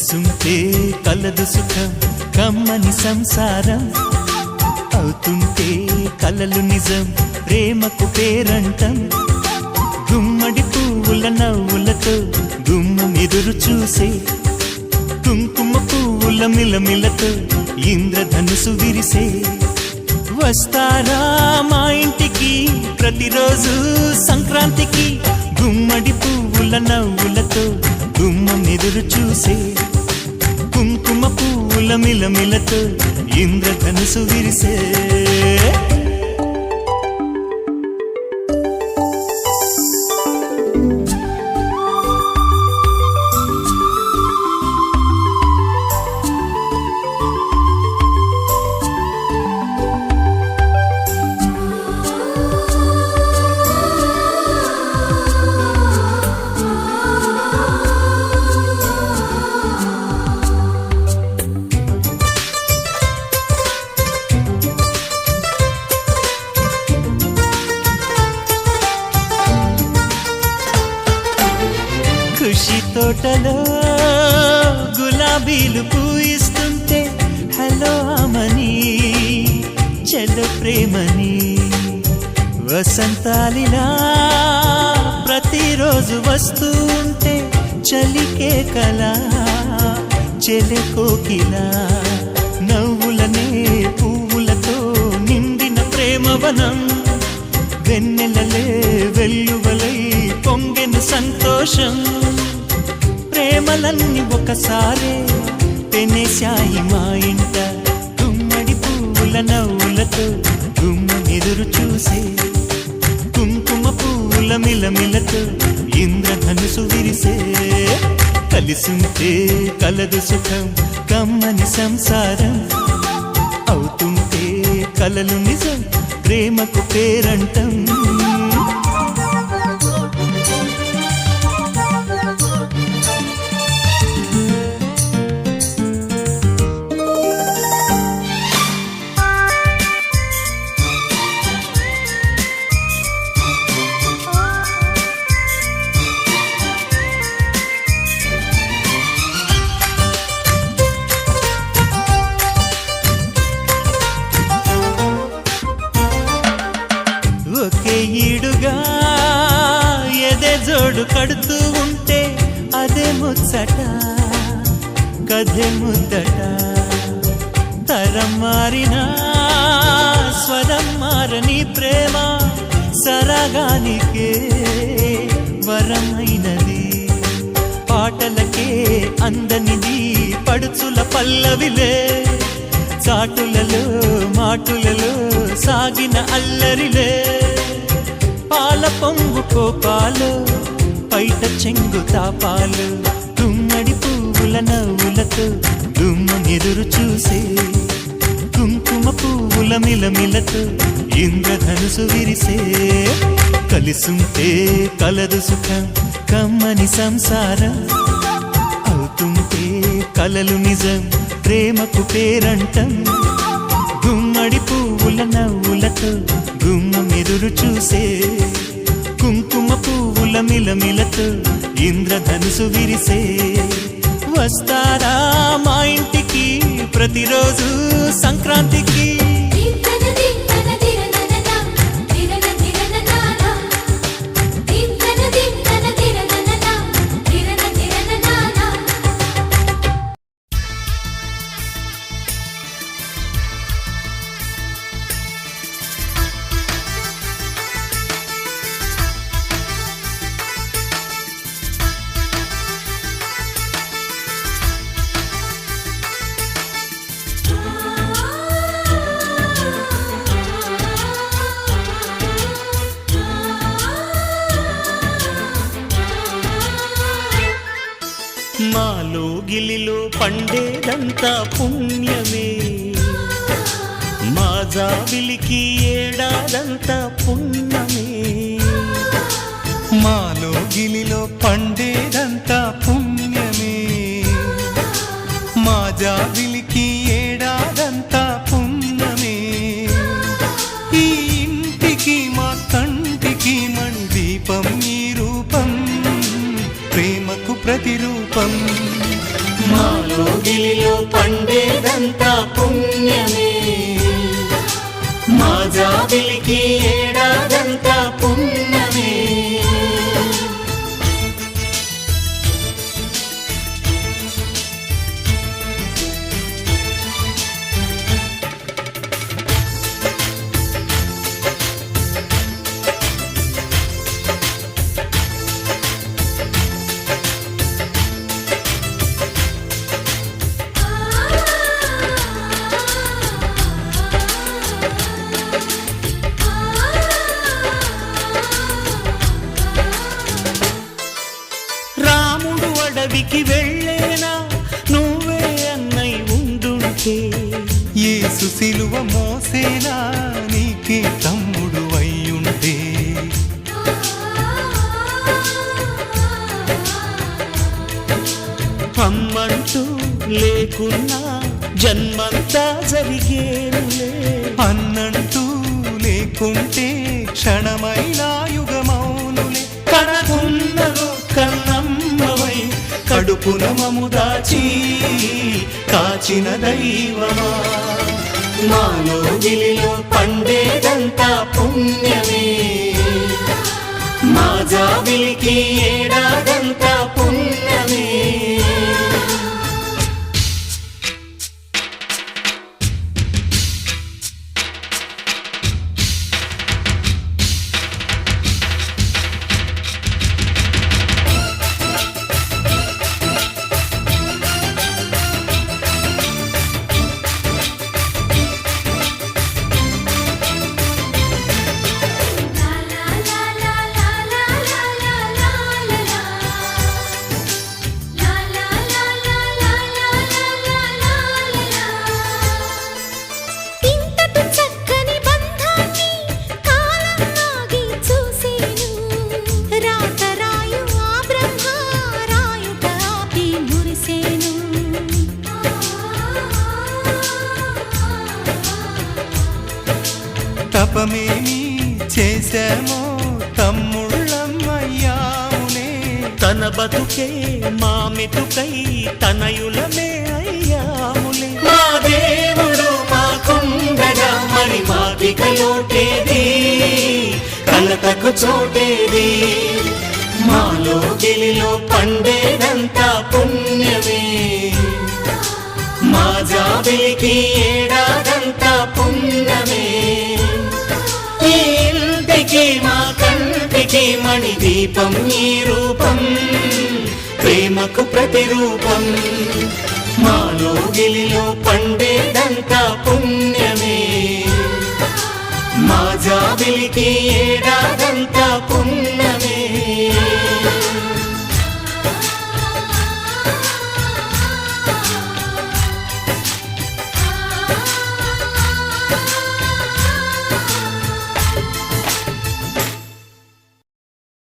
కలిసుంటే కలదు సుఖం కమ్మని సంసారం అవుతుంటే కలలు నిజం ప్రేమకు పేరంటం గుమ్మడి పువ్వుల నవ్వులతో గుమ్మం ఎదురు చూసే కుంకుమ పువ్వుల మిలమిలతో ఇంద్రధనుసు విరిసే వస్తారా మా ఇంటికి ప్రతిరోజు సంక్రాంతికి గుమ్మడి పువ్వుల నవ్వులతో గుమ్మం ఎదురు చూసే కుంకుమ పువ్వుల మిలమిలతో ఇంద్రధనుసు విరిసే ఖుషి తోటలో గులాబీలు పూయిస్తుంటే హలో అమని చెల్లో ప్రేమని వసంతాలిలా ప్రతిరోజు వస్తూ ఉంటే చలికే కలా చెలె కోకిలా నవ్వులనే పువ్వులతో నిండిన ప్రేమవనం వెన్నెలలే వెల్లువలై పొంగెను సంతోషం ప్రేమలన్నీ ఒకసారే పెనేశాయి మా ఇంట గుమ్మడి పువ్వుల నవ్వులతో గుమ్మం ఎదురు చూసే కుంకుమ పువ్వుల మిలమిలతో ఇంద్రధనుసు విరిసే కలిసుంటే కలదు సుఖం కమ్మని సంసారం అవుతుంటే కలలు నిజం ప్రేమకు పేరంటం ఒకే ఈడుగా ఎదే జోడు కడుతూ ఉంటే అదే ముచ్చట కథే ముద్దట తరం మారినా స్వరం మారని ప్రేమ సరగానికే వరమైనది పాటలకే అందనిది పడుచుల పల్లవిలే చాటులలో మాటులలో సాగిన అల్లరిలే పాల పొంగు కోపాలు పైట చెంగు తాపాలు గుమ్మడి పువ్వుల నవ్వులతో గుమ్మం ఎదురు చూసే కుంకుమ పువ్వుల మిలమిలతో ఇంద్రధనుసు విరిసే కలిసుంటే కలదు సుఖం కమ్మని సంసారం అవుతుంటే కలలు నిజం ప్రేమకు పేరంటం గుమ్మడి పువ్వుల నవ్వులతో గుమ్మం ఎదురు చూసే కుంకుమ పువ్వుల మిలమిలతో ఇంద్రధనుసు విరిసే వస్తారా మా ఇంటికి ప్రతిరోజు సంక్రాంతికి మాలో గిలిలో పండేదంతా పుణ్యమే మా జాబిలికి ఏడాదంతా పుణ్యమే మాలో గిలిలో పండేదంతా పుణ్యమే మా జాబిలికి ఏడాదంతా పుణ్యమే ఈ ఇంటికి మా కంటికి మందీపం ఈ రూపం ప్రేమకు ప్రతిరూపం మా లోగిలిలో పండేదంతా పుణ్యమే మా జాబిలికి ఏడాదంతా పుణ్యమే రాముడు అడవికి వెళ్ళేనా నువ్వే అన్నై ఉండుంటే యేసు సిలువ మోసేనా నీకే తమ్ముడు అయ్యుంటే అమ్మంటూ లేకున్నా జన్మంతా జరిగేనులే అన్నంటూ లేకుంటే క్షణమైనా యుగమౌనులే కడకున్నదో కన్నమ్మవై కడుపున మము దాచి కాచిన దైవమా మాలో గిలిలో పండేదంతా పుణ్యమే మా జాబిలికి ఏడాదంతా పుణ్యమే తపమేమి చేశామో తమ్ముళ్ళమ్మయ్యామునే తన బతుకే మా మెతుకై తనయులమే అయ్యాములే మా దేవుడు మాకుండగా మరి మాదిక లోటేది కలతకు చోటేది మాలో గిలిలో పండేదంతా పుణ్యమే మా జాబిలికి ఏడాదంతా పుణ్యమే ఈ ఇంటికి మా కంటికి మణి దీపం ఈ రూపం ప్రేమకు ప్రతిరూపం మాలో గిలిలో పండేదంతా పుణ్యమే మా జాబిలికి ఏడాదంతా పుణ్యమే